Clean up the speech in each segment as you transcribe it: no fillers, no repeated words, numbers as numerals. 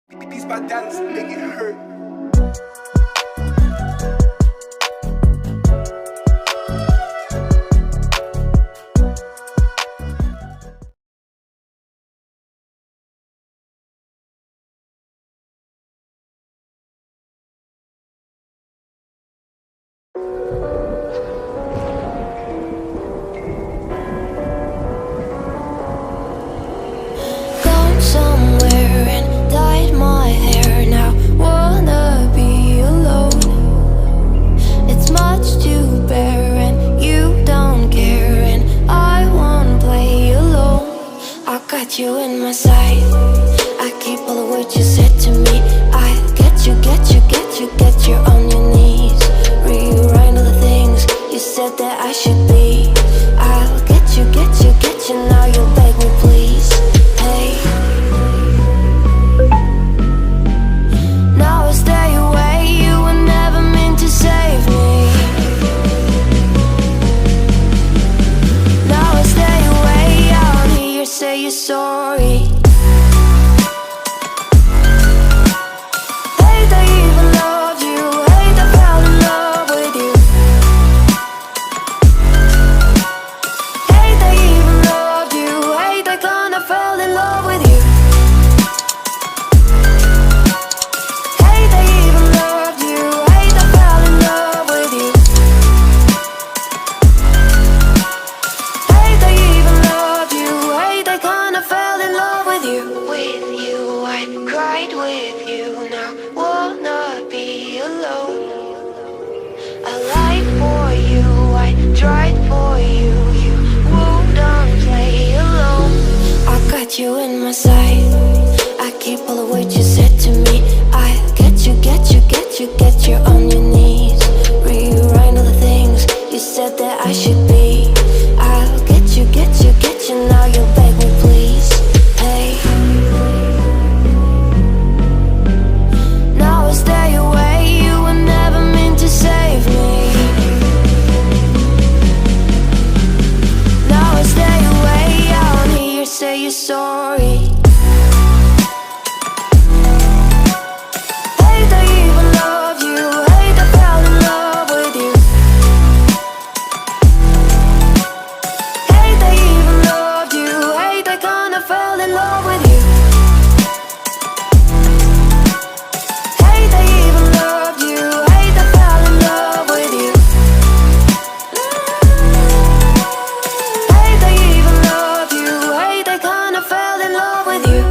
These my dollars make it hurt. You in my sight, I keep all the words you said to me. I get you on your knees. Rewrite all the things you said that I should be. I'll get you, now you'll beg me please. Hey, now I stay away, you were never meant to save me. Now I stay away, I don't hear you say you're sorry. Hate I even loved you, hate I fell in love with you. Hate I even loved you, hate I kinda fell in love with you. Hate I even loved you, hate I fell in love with you. Hate I even loved you, hate I kinda fell in love with you. With you, I cried with you, now wanna be alone. I lied for you, I tried for you, you wouldn't play alone. I got you in my sight, I keep all the words you said to me. I get you on your knees. Rewrite all the things you said that I should be. I'll get you, now you'll beg me please. Hey, now I stay away, you were never meant to save me. Now I stay away, I don't hear you say you're sorry. Hate I even loved you, hate I fell in love with you. Hate I even loved you, hate I kinda fell in love with you. Hate I even loved you, hate I fell in love with you. Hate I even loved you, hate I kinda fell in love with you.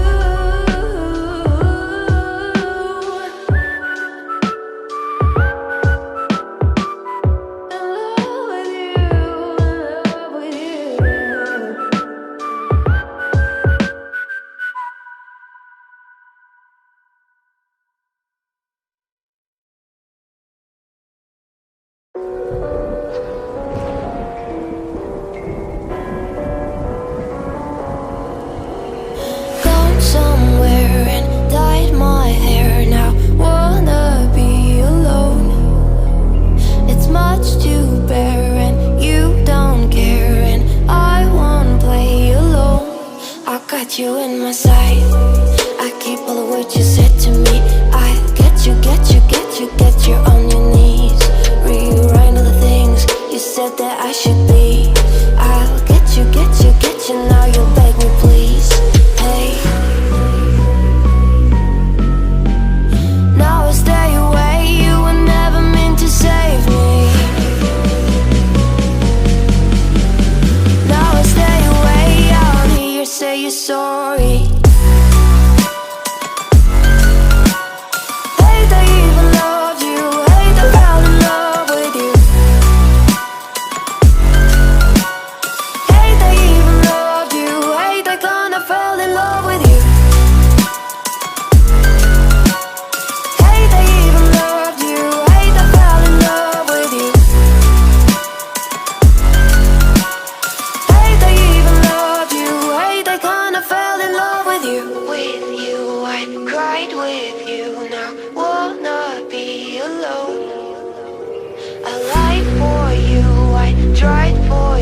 Gone somewhere and dyed my hair, now wanna be alone. It's much to bear and you don't care, and I won't play alone. I got you in my sight, I keep all the words you said to me. I get you on your knees. Rewrite all the things you said that I should be. I'll get you, now you'll beg me please. Hey, now I stay away, you were never meant to save me. Now I stay away, I don't hear you say you're sorry. Hate I even loved you, hate I fell in love with you. Hate I even loved you, hate I kinda fell in love with you. Hate I even loved you, hate I fell in love with you. Hate I even loved you, hate I kinda fell in love with you. With you, I cried with you, now wanna be alone. I lied for you, I tried for